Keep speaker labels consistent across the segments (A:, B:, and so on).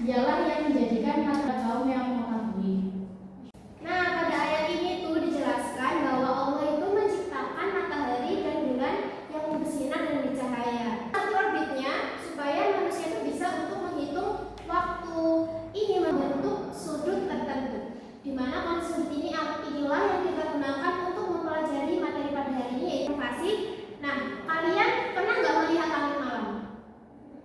A: Dialah yang menjadikan mata kaum yang mengakui.
B: Nah, pada ayat ini tuh dijelaskan bahwa Allah itu menciptakan matahari dan bulan yang bersinar dan bercahaya. Atur orbitnya supaya manusia itu bisa untuk menghitung waktu. Ini membentuk sudut tertentu, di mana kan sudut inilah yang kita gunakan untuk mempelajari materi pada hari ini, yaitu fasi. Nah, kalian pernah nggak melihat langit malam?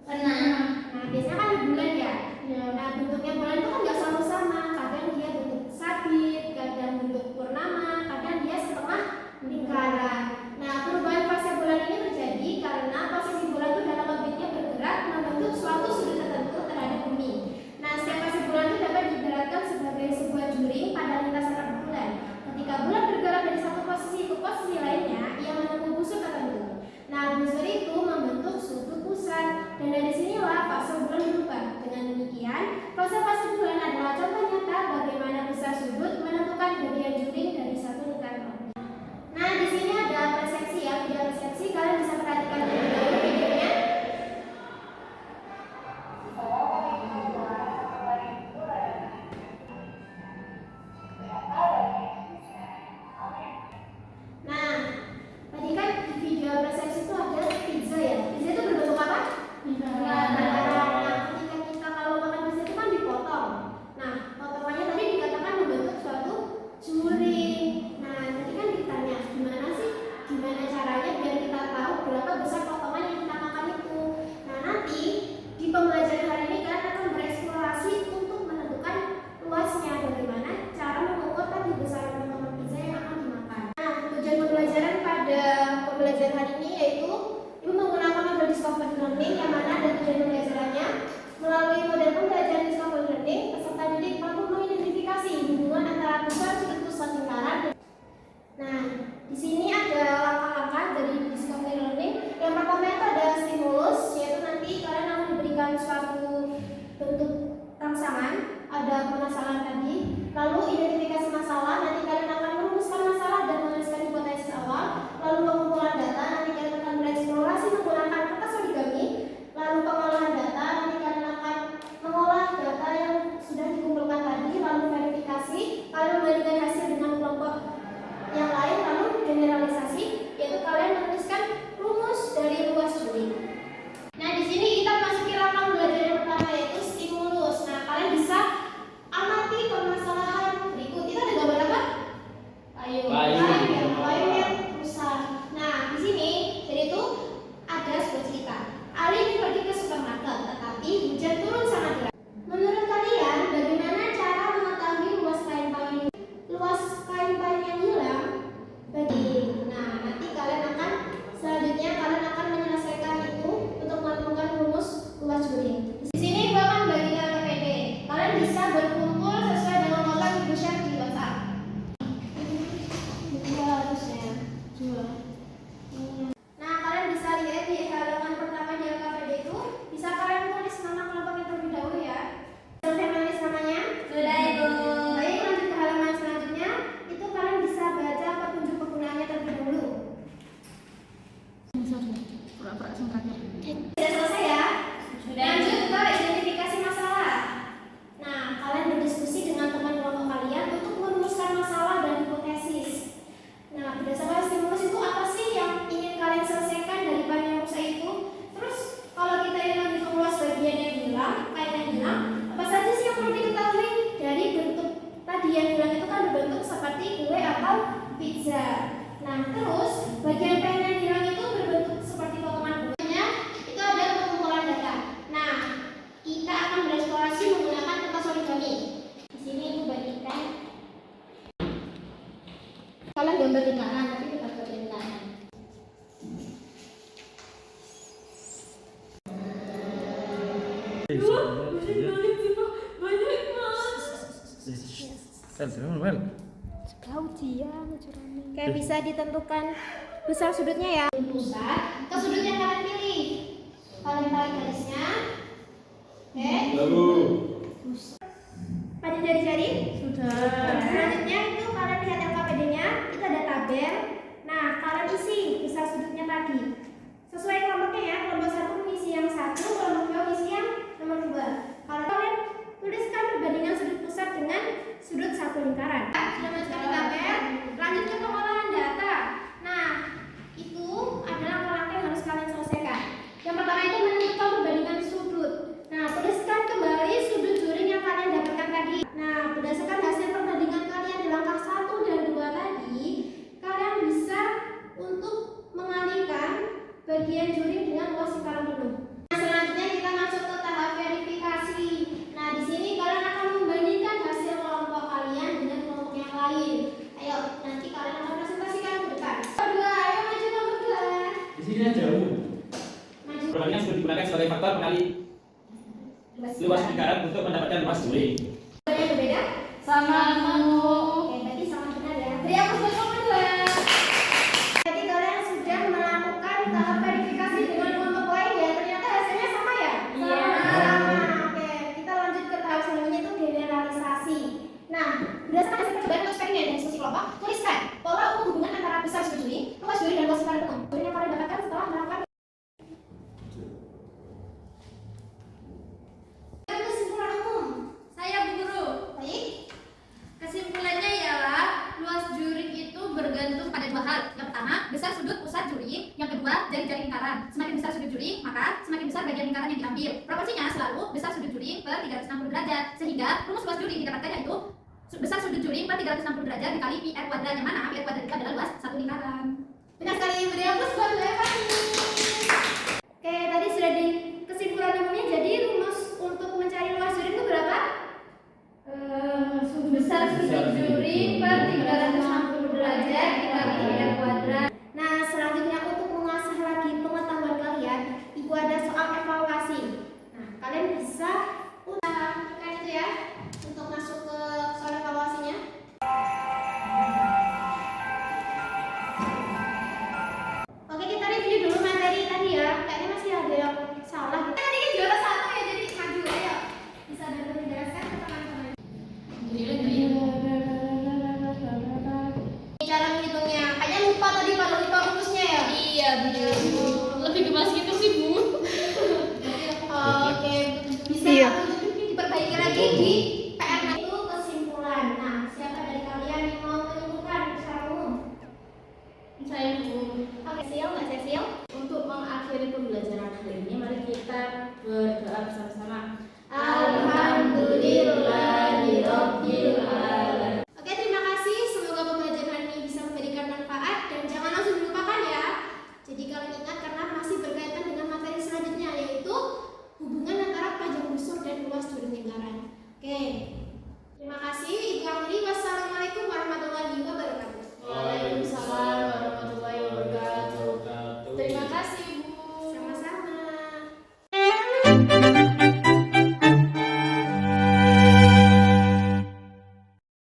B: Pernah. Nah, biasanya kan bulan ya. Nah, bentuknya bulan itu kan nggak selalu sama. Kadang dia bentuk sabit, kadang bentuk purnama, kadang dia setengah lingkaran. Nah, perubahan fase bulan ini terjadi karena posisi bulan itu dalam orbitnya bergerak membentuk suatu sudut tertentu terhadap bumi. Nah, setiap fase bulan itu dapat diibaratkan sebagai sebuah juring pada lintasan orbit bulan. Ketika bulan bergerak dari satu posisi ke posisi lainnya, ia menempuh busur tertentu. Nah, busur itu membentuk sudut pusat, dan dari sinilah fase bulan berubah. Dengan demikian, fase-fase bulan adalah contoh nyata bagaimana besar sudut menentukan bagian juring dari satu lingkaran orbit. Nah, di sini ada persepsi ya, video persepsi. Kalian bisa perhatikan dulu videonya. Nah, tadi kan di video persepsi itu ada pizza ya. Pizza itu berbentuk apa? Nah, ketika kita kalau makan pizza itu kan dipotong. Nah, potongannya tadi dikatakan membentuk suatu juring. Nah, tadi kan ditanya gimana caranya biar kita tahu berapa besar potongan yang kita makan itu. Nah, nanti di pembelajaran hari ini kalian akan bereksplorasi untuk menentukan luasnya, bagaimana cara mengukur tadi besaran potongan pizza yang akan dimakan. Nah, tujuan pembelajaran pada pembelajaran hari ini yaitu Ibu menggunakan model discovery learning, yang mana ada tujuan pembelajarannya. Melalui model pembelajaran discovery learning, peserta didik mampu mengidentifikasi hubungan antara besar sudut pusat lingkaran. Nah, di sini ada langkah-langkah dari discovery learning. Yang pertama itu ada stimulus, yaitu nanti kalian akan diberikan suatu bentuk rangsangan, ada permasalahan tadi. Lalu identifikasi masalah, nanti kalian akan merumuskan masalah dan menuliskan hipotesis awal. Lalu pengumpulan data, nanti kalian akan bereksplorasi menggunakan kertas origami. Lalu pengolahan data, nanti kalian akan mengolah data yang sudah dikumpulkan tadi. Lalu verifikasi, kalian membandingkan hasil dengan kelompok yang lain. Lalu generalisasi, yaitu kalian menuliskan rumus dari luas juring. Nah, di sini kita masuki langkah belajar yang pertama, yaitu stimulus. Nah, kalian bisa amati permasalahan berikut. Itu ada gambar apa? Payung yang rusak. Nah, di sini jadi itu ada sebuah cerita. Ali ini pergi ke supermarket, tetapi hujan turun sangat deras. Menurut kalian, bagaimana cara mengetahui luas kain-kain yang hilang? Nah, nanti selanjutnya kalian akan menyelesaikan itu untuk menemukan rumus luas juring. Di sini Ibu akan bagikan KPD. Kalian bisa berkumpul sesuai dengan kontak Ibu share di WhatsApp. Nah, kalian bisa lihat di halaman pertama di LKPD itu, bisa kalian tulis nama kelompoknya terlebih dahulu ya. Sudah menulis namanya? Sudah, Ibu. Baik, lanjut ke halaman selanjutnya. Itu kalian bisa baca petunjuk penggunaannya terlebih dahulu. Sudah selesai ya? Sudah. Lanjut ke identifikasi masalah. Nah, kalian berdiskusi dengan teman kelompok kalian untuk merumuskan masalah dan hipotesis. Nah, berdasarkan stimulus itu apa sih yang ingin kalian selesaikan dari bahan yang rusak itu? Terus, kalau kita ingin menghitung luas bagian yang hilang, kain yang hilang, apa saja sih yang perlu diketahui dari bentuk tadi yang hilang itu kan berbentuk seperti kue atau pizza. Nah, terus bagian kain yang hilang itu berbentuk seperti potongan buahnya. Itu ada pengumpulan data. Nah, kita akan bereksplorasi menggunakan kertas origami. Di sini Ibu bagikan. Kalian gambar lingkaran, tapi tetap gambar lingkaran. Kayak bisa ditentukan besar sudutnya ya. Pusat ke sudut yang kalian pilih. Kalian tarik garisnya. Oke. Panjang jari-jari. Selanjutnya itu kalian lihat LKPD-nya, itu ada tabel. Nah, kalian isi besar sudutnya tadi. Sesuai kelompoknya ya, kelompok 1 mengisi yang 1, kelompok 2 mengisi yang nomor 2. Kalian tuliskan perbandingan sudut pusat dengan sudut satu lingkaran. Sudah masukkan di tabel, lanjut ke pengolahan data. Nah, itu adalah langkah-langkah yang harus kalian selesaikan. Yang pertama itu menentukan perbandingan sudut. Nah, tuliskan kembali sudut juring yang kalian dapatkan tadi. Nah, berdasarkan hasil perbandingan kalian di langkah 1 dan 2 tadi, kalian bisa untuk mengalihkan bagian juring dengan luas lingkaran penuh. Nah, selanjutnya kita masuk ke tahap verifikasi. Nah, di sini kalian akan membandingkan hasil kelompok kalian dengan kelompok yang lain. Ayo, nanti kalian akan presentasikan ke depan. Kedua, ayo maju kelompok 2.
C: Di sini kan jauh.
B: Maju.
C: Perbandingan sudah digunakan sebagai faktor pengalih luas lingkaran untuk mendapatkan luas juring.
B: Ada yang berbeda?
A: Sama Bu.
B: Oke, berarti sama benar ya. Beri aku buat kelompok 2. Jadi kalian sudah melakukan tahap verifikasi dengan kelompok lain ya. Ternyata hasilnya sama ya?
A: Iya.
B: Sama. Oke, kita lanjut ke tahap selanjutnya itu generalisasi. Nah, berdasarkan hasil percobaan untuk eksperimen dan diskusi kelompok, tuliskan pola ukur hubungan antara besar sudut juring, luas juring dan luas lingkaran penuh. Juring yang kalian dapatkan setelah melakukan kesimpulan umum.
A: Saya Bu Guru.
B: Baik.
A: Kesimpulannya ialah luas juring itu bergantung pada dua hal. Yang pertama, besar sudut pusat juring. Yang kedua, jari-jari lingkaran. Semakin besar sudut juring, maka semakin besar bagian lingkaran yang diambil. Proporsinya selalu besar sudut juring per 360 derajat. Sehingga rumus luas juring didapatkan yaitu besar sudut juring per 360 derajat dikali pi r kuadrat, yang mana pi r kuadrat itu adalah luas satu lingkaran.
B: Benar sekali, beri aplaus buat Bu Evani. Oke, tadi sudah di kesimpulan umumnya. Jadi rumus untuk mencari luas juring itu berapa?
A: Besar sudut juring per 360 derajat dikali pi r kuadrat.
B: Nah, selanjutnya untuk mengasah lagi pengetahuan kalian, Ibu ada soal evaluasi. Nah, kalian bisa usahakan itu ya untuk masuk ke soal evaluasinya. Oke, kita review dulu materi tadi ya. Kayaknya masih ada yang salah. Tadi kan juara 1 ya, jadi maju ayo. Bisa bantu menjelaskan ke teman-teman. Cara menghitungnya, kayaknya lupa tadi pada lupa rumusnya ya.
A: Iya, benar. Lebih ke bahas gitu sih, Bu.
B: Oke, bisa
A: Iya.
B: diperbaiki lagi di